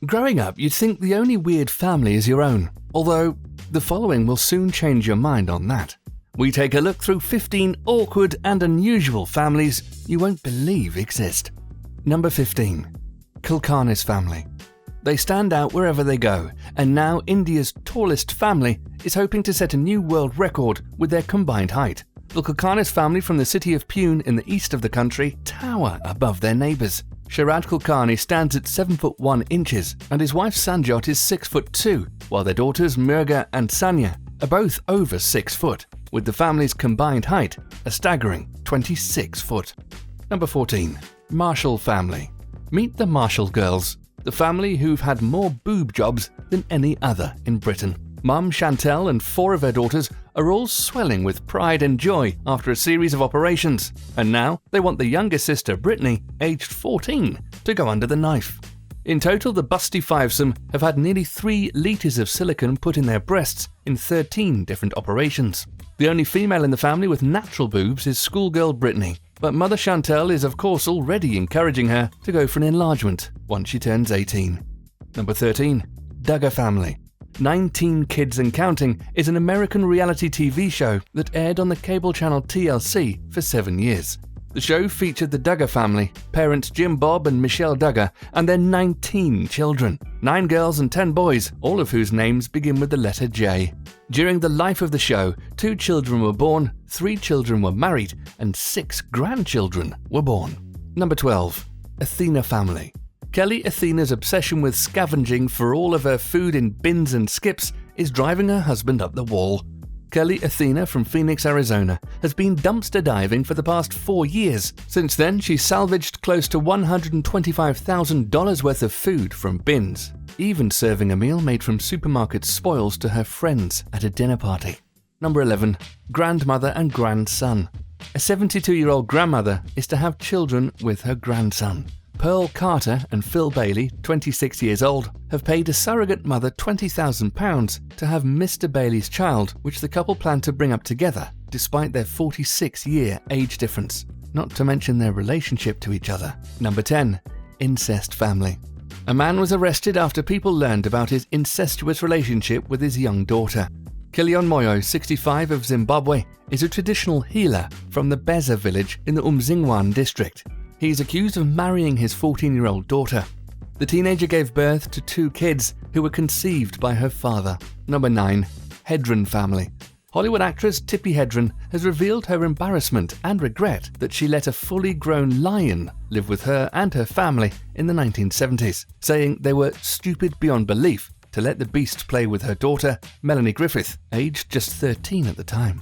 Growing up, you'd think the only weird family is your own, although the following will soon change your mind on that. We take a look through 15 awkward and unusual families you won't believe exist. Number 15. Kulkarnis family. They stand out wherever they go, and now India's tallest family is hoping to set a new world record with their combined height. The Kulkarnis family from the city of Pune in the east of the country tower above their neighbours. Sharad Kulkarni stands at 7 foot 1 inches and his wife Sanjot is 6 foot 2, while their daughters Mirga and Sanya are both over 6 foot, with the family's combined height a staggering 26 foot. Number 14. Marshall family. Meet the Marshall girls, the family who've had more boob jobs than any other in Britain. Mum Chantel and 4 of her daughters are all swelling with pride and joy after a series of operations, and now they want the younger sister Brittany, aged 14, to go under the knife. In total, the busty fivesome have had nearly 3 litres of silicone put in their breasts in 13 different operations. The only female in the family with natural boobs is schoolgirl Brittany, but Mother Chantel is of course already encouraging her to go for an enlargement once she turns 18. Number 13. Duggar family. 19 Kids and Counting is an American reality TV show that aired on the cable channel TLC for 7 years. The show featured the Duggar family, parents Jim Bob and Michelle Duggar, and their 19 children, 9 girls and 10 boys, all of whose names begin with the letter J. During the life of the show, 2 children were born, 3 children were married, and 6 grandchildren were born. Number 12. Athena family. Kelly Athena's obsession with scavenging for all of her food in bins and skips is driving her husband up the wall. Kelly Athena from Phoenix, Arizona, has been dumpster diving for the past 4 years. Since then, she's salvaged close to $125,000 worth of food from bins, even serving a meal made from supermarket spoils to her friends at a dinner party. Number 11. Grandmother and grandson. A 72-year-old grandmother is to have children with her grandson. Pearl Carter and Phil Bailey, 26 years old, have paid a surrogate mother £20,000 to have Mr. Bailey's child, which the couple plan to bring up together, despite their 46-year age difference, not to mention their relationship to each other. Number 10. Incest family. A man was arrested after people learned about his incestuous relationship with his young daughter. Kilian Moyo, 65, of Zimbabwe, is a traditional healer from the Beza village in the Umzingwan district. He is accused of marrying his 14-year-old daughter. The teenager gave birth to 2 kids who were conceived by her father. Number 9. Hedren family. Hollywood actress Tippi Hedren has revealed her embarrassment and regret that she let a fully grown lion live with her and her family in the 1970s, saying they were stupid beyond belief to let the beast play with her daughter, Melanie Griffith, aged just 13 at the time.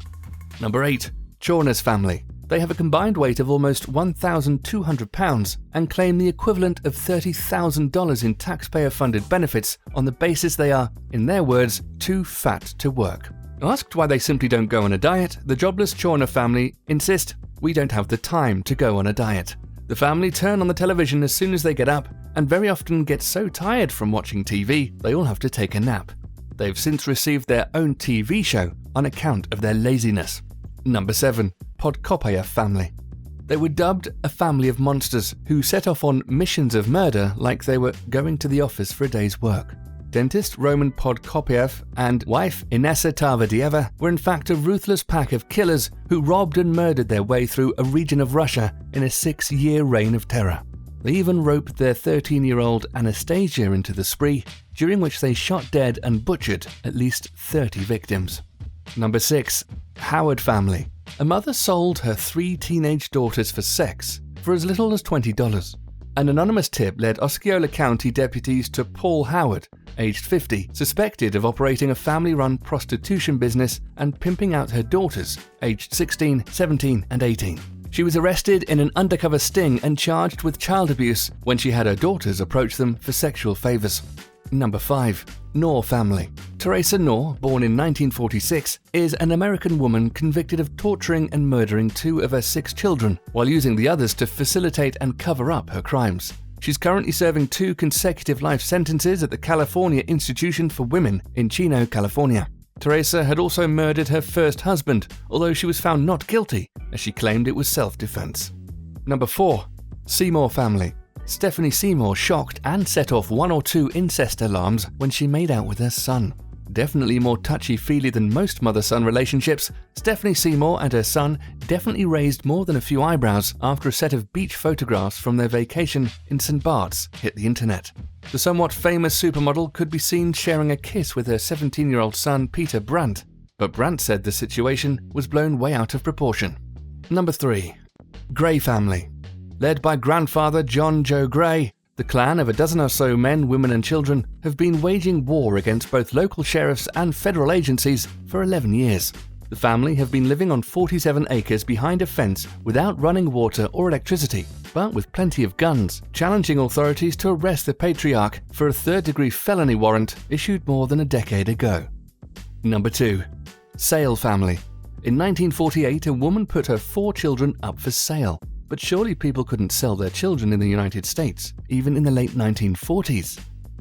Number 8. Chauner's family. They have a combined weight of almost 1,200 pounds and claim the equivalent of $30,000 in taxpayer-funded benefits on the basis they are, in their words, too fat to work. Asked why they simply don't go on a diet, the jobless Chauner family insist, "We don't have the time to go on a diet." The family turn on the television as soon as they get up and very often get so tired from watching TV they all have to take a nap. They've since received their own TV show on account of their laziness. Number 7. Podkopaya family. They were dubbed a family of monsters who set off on missions of murder like they were going to the office for a day's work. Dentist Roman Podkopiev and wife Inessa Tarvadieva were in fact a ruthless pack of killers who robbed and murdered their way through a region of Russia in a 6-year reign of terror. They even roped their 13-year-old Anastasia into the spree, during which they shot dead and butchered at least 30 victims. Number 6. Howard family. A mother sold her 3 teenage daughters for sex for as little as $20. An anonymous tip led Osceola County deputies to Paul Howard, aged 50, suspected of operating a family-run prostitution business and pimping out her daughters, aged 16, 17, and 18. She was arrested in an undercover sting and charged with child abuse when she had her daughters approach them for sexual favors. Number 5. Knorr family. Teresa Knorr, born in 1946, is an American woman convicted of torturing and murdering 2 of her 6 children, while using the others to facilitate and cover up her crimes. She's currently serving 2 consecutive life sentences at the California Institution for Women in Chino, California. Teresa had also murdered her first husband, although she was found not guilty, as she claimed it was self-defense. Number 4. Seymour family. Stephanie Seymour shocked and set off 1 or 2 incest alarms when she made out with her son. Definitely more touchy-feely than most mother-son relationships, Stephanie Seymour and her son definitely raised more than a few eyebrows after a set of beach photographs from their vacation in St. Bart's hit the internet. The somewhat famous supermodel could be seen sharing a kiss with her 17-year-old son Peter Brandt, but Brandt said the situation was blown way out of proportion. Number 3. Gray family. Led by grandfather John Joe Gray, the clan of a dozen or so men, women and children have been waging war against both local sheriffs and federal agencies for 11 years. The family have been living on 47 acres behind a fence without running water or electricity, but with plenty of guns, challenging authorities to arrest the patriarch for a third-degree felony warrant issued more than a decade ago. Number 2. Sale family. In 1948, a woman put her 4 children up for sale. But surely people couldn't sell their children in the United States, even in the late 1940s.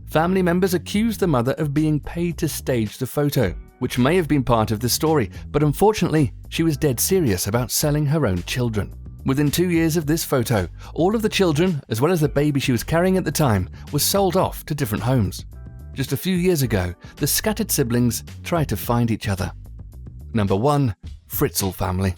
Family members accused the mother of being paid to stage the photo, which may have been part of the story, but unfortunately, she was dead serious about selling her own children. Within 2 years of this photo, all of the children, as well as the baby she was carrying at the time, was sold off to different homes. Just a few years ago, the scattered siblings tried to find each other. Number 1. Fritzl family.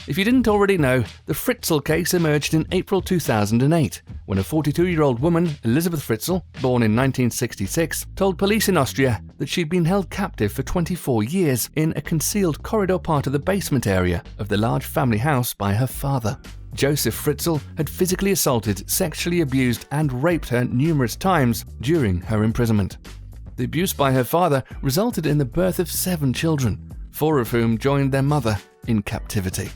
If you didn't already know, the Fritzl case emerged in April 2008, when a 42-year-old woman, Elizabeth Fritzl, born in 1966, told police in Austria that she'd been held captive for 24 years in a concealed corridor part of the basement area of the large family house by her father. Joseph Fritzl had physically assaulted, sexually abused and raped her numerous times during her imprisonment. The abuse by her father resulted in the birth of 7 children, 4 of whom joined their mother in captivity.